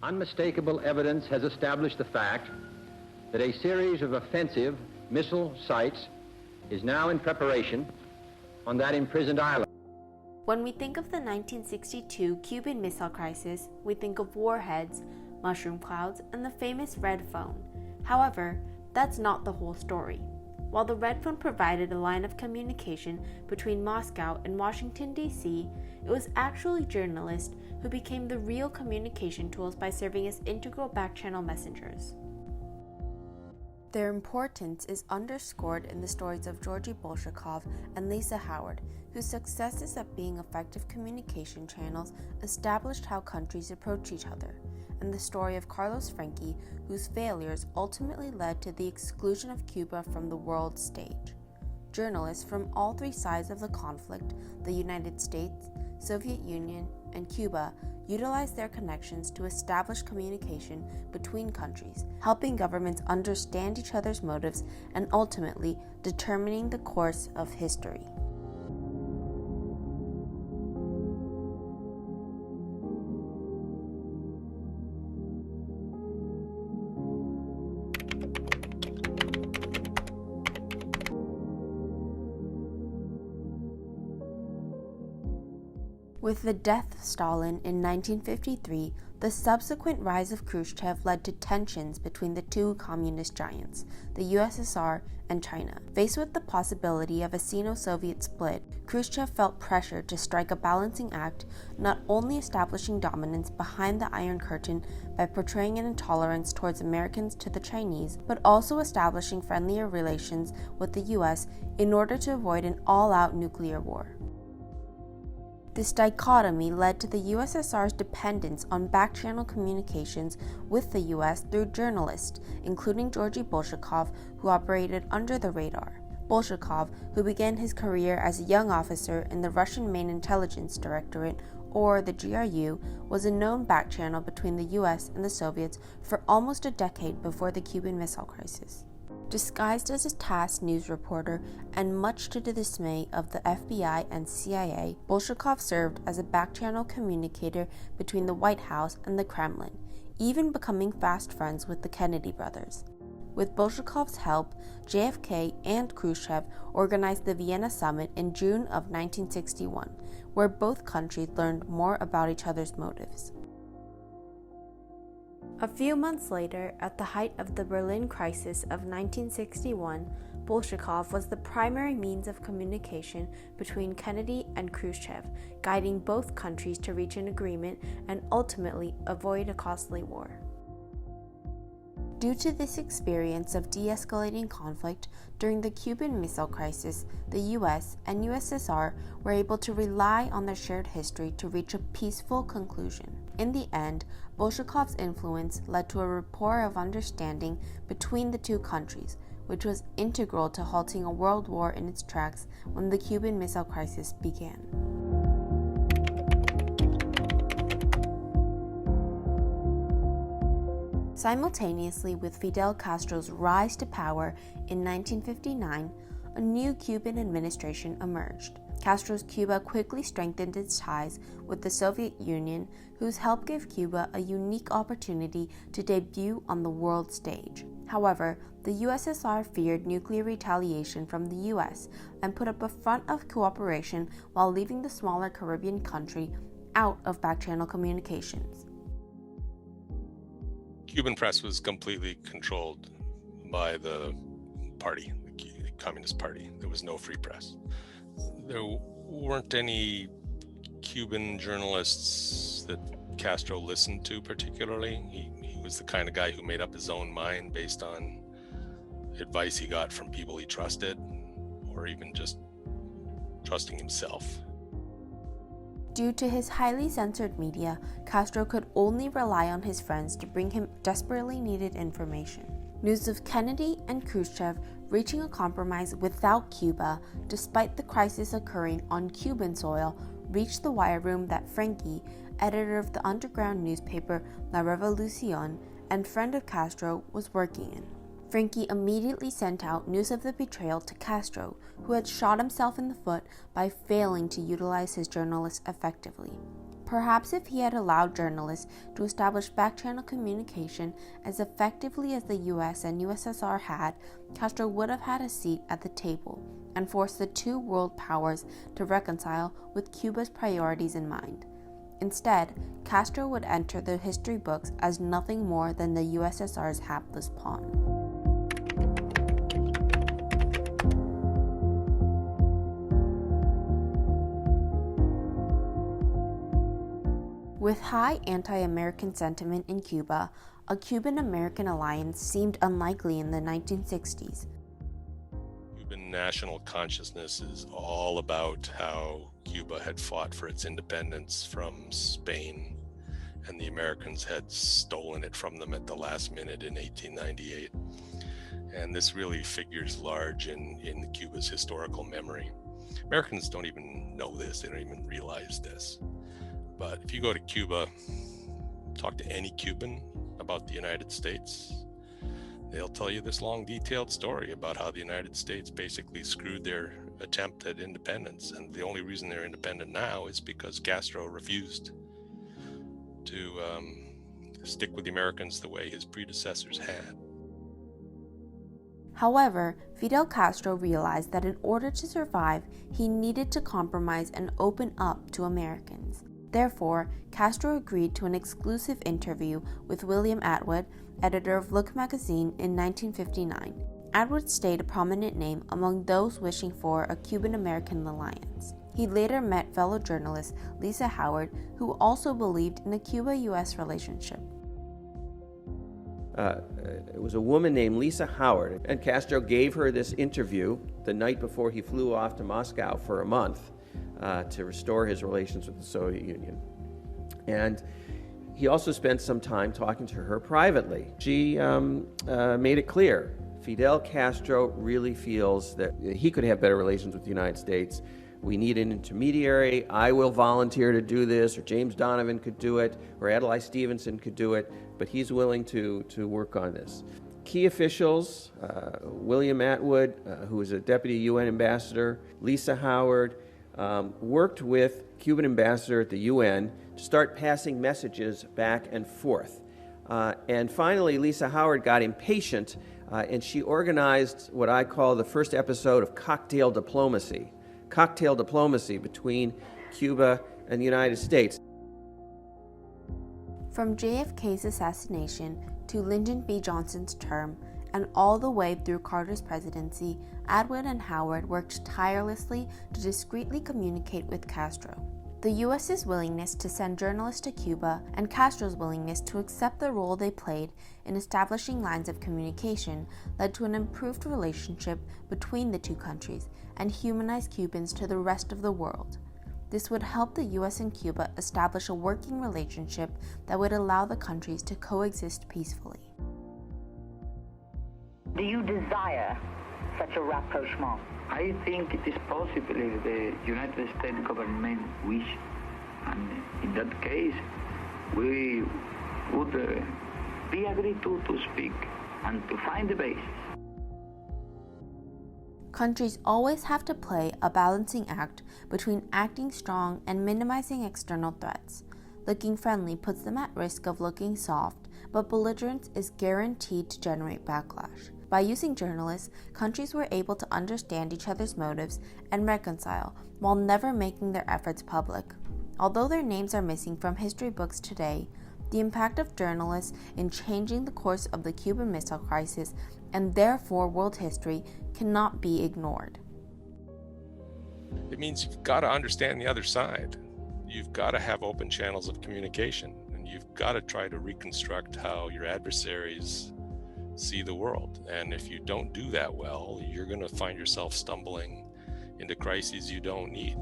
Unmistakable evidence has established the fact that a series of offensive missile sites is now in preparation on that imprisoned island. When we think of the 1962 Cuban Missile Crisis, we think of warheads, mushroom clouds, and the famous red phone. However, that's not the whole story. While the red phone provided a line of communication between Moscow and Washington, D.C., it was actually journalists who became the real communication tools by serving as integral back-channel messengers. Their importance is underscored in the stories of Georgy Bolshakov and Lisa Howard, whose successes at being effective communication channels established how countries approach each other, and the story of Carlos Franke, whose failures ultimately led to the exclusion of Cuba from the world stage. Journalists from all three sides of the conflict, the United States, Soviet Union, and Cuba, utilized their connections to establish communication between countries, helping governments understand each other's motives and ultimately determining the course of history. With the death of Stalin in 1953, the subsequent rise of Khrushchev led to tensions between the two communist giants, the USSR and China. Faced with the possibility of a Sino-Soviet split, Khrushchev felt pressure to strike a balancing act, not only establishing dominance behind the Iron Curtain by portraying an intolerance towards Americans to the Chinese, but also establishing friendlier relations with the US in order to avoid an all-out nuclear war. This dichotomy led to the USSR's dependence on back-channel communications with the US through journalists, including Georgy Bolshakov, who operated under the radar. Bolshakov, who began his career as a young officer in the Russian Main Intelligence Directorate, or the GRU, was a known back-channel between the US and the Soviets for almost a decade before the Cuban Missile Crisis. Disguised as a TASS news reporter and much to the dismay of the FBI and CIA, Bolshakov served as a back-channel communicator between the White House and the Kremlin, even becoming fast friends with the Kennedy brothers. With Bolshakov's help, JFK and Khrushchev organized the Vienna Summit in June of 1961, where both countries learned more about each other's motives. A few months later, at the height of the Berlin Crisis of 1961, Bolshakov was the primary means of communication between Kennedy and Khrushchev, guiding both countries to reach an agreement and ultimately avoid a costly war. Due to this experience of de-escalating conflict during the Cuban Missile Crisis, the US and USSR were able to rely on their shared history to reach a peaceful conclusion. In the end, Bolshakov's influence led to a rapport of understanding between the two countries, which was integral to halting a world war in its tracks when the Cuban Missile Crisis began. Simultaneously with Fidel Castro's rise to power in 1959, a new Cuban administration emerged. Castro's Cuba quickly strengthened its ties with the Soviet Union, whose help gave Cuba a unique opportunity to debut on the world stage. However, the USSR feared nuclear retaliation from the US and put up a front of cooperation while leaving the smaller Caribbean country out of back-channel communications. Cuban press was completely controlled by the party, the Communist Party. There was no free press. There weren't any Cuban journalists that Castro listened to particularly. He was the kind of guy who made up his own mind based on advice he got from people he trusted, or even just trusting himself. Due to his highly censored media, Castro could only rely on his friends to bring him desperately needed information. News of Kennedy and Khrushchev reaching a compromise without Cuba, despite the crisis occurring on Cuban soil, reached the wire room that Franke, editor of the underground newspaper La Revolucion and friend of Castro, was working in. Franke immediately sent out news of the betrayal to Castro, who had shot himself in the foot by failing to utilize his journalists effectively. Perhaps if he had allowed journalists to establish back-channel communication as effectively as the US and USSR had, Castro would have had a seat at the table and forced the two world powers to reconcile with Cuba's priorities in mind. Instead, Castro would enter the history books as nothing more than the USSR's hapless pawn. With high anti-American sentiment in Cuba, a Cuban-American alliance seemed unlikely in the 1960s. Cuban national consciousness is all about how Cuba had fought for its independence from Spain, and the Americans had stolen it from them at the last minute in 1898. And this really figures large in Cuba's historical memory. Americans don't even know this, they don't even realize this. But if you go to Cuba, talk to any Cuban about the United States, they'll tell you this long, detailed story about how the United States basically screwed their attempt at independence. And the only reason they're independent now is because Castro refused to stick with the Americans the way his predecessors had. However, Fidel Castro realized that in order to survive, he needed to compromise and open up to Americans. Therefore, Castro agreed to an exclusive interview with William Atwood, editor of Look magazine, in 1959. Atwood stayed a prominent name among those wishing for a Cuban-American alliance. He later met fellow journalist Lisa Howard, who also believed in a Cuba-US relationship. It was a woman named Lisa Howard, and Castro gave her this interview the night before he flew off to Moscow for a month to restore his relations with the Soviet Union. And he also spent some time talking to her privately. She made it clear Fidel Castro really feels that he could have better relations with the United States. We need an intermediary. I will volunteer to do this, or James Donovan could do it, or Adlai Stevenson could do it, but he's willing to work on this. Key officials, William Atwood, who was a deputy UN ambassador, Lisa Howard, worked with Cuban ambassador at the UN to start passing messages back and forth. And finally, Lisa Howard got impatient, and she organized what I call the first episode of cocktail diplomacy between Cuba and the United States. From JFK's assassination to Lyndon B. Johnson's term, and all the way through Carter's presidency, Atwood and Howard worked tirelessly to discreetly communicate with Castro. The U.S.'s willingness to send journalists to Cuba and Castro's willingness to accept the role they played in establishing lines of communication led to an improved relationship between the two countries and humanized Cubans to the rest of the world. This would help the U.S. and Cuba establish a working relationship that would allow the countries to coexist peacefully. Do you desire such a rapprochement? I think it is possible if the United States government wish, and in that case, we would be agreed to speak and to find the basis. Countries always have to play a balancing act between acting strong and minimizing external threats. Looking friendly puts them at risk of looking soft, but belligerence is guaranteed to generate backlash. By using journalists, countries were able to understand each other's motives and reconcile while never making their efforts public. Although their names are missing from history books today, the impact of journalists in changing the course of the Cuban Missile Crisis and therefore world history cannot be ignored. It means you've got to understand the other side. You've got to have open channels of communication, and you've got to try to reconstruct how your adversaries see the world. And if you don't do that well, you're going to find yourself stumbling into crises you don't need.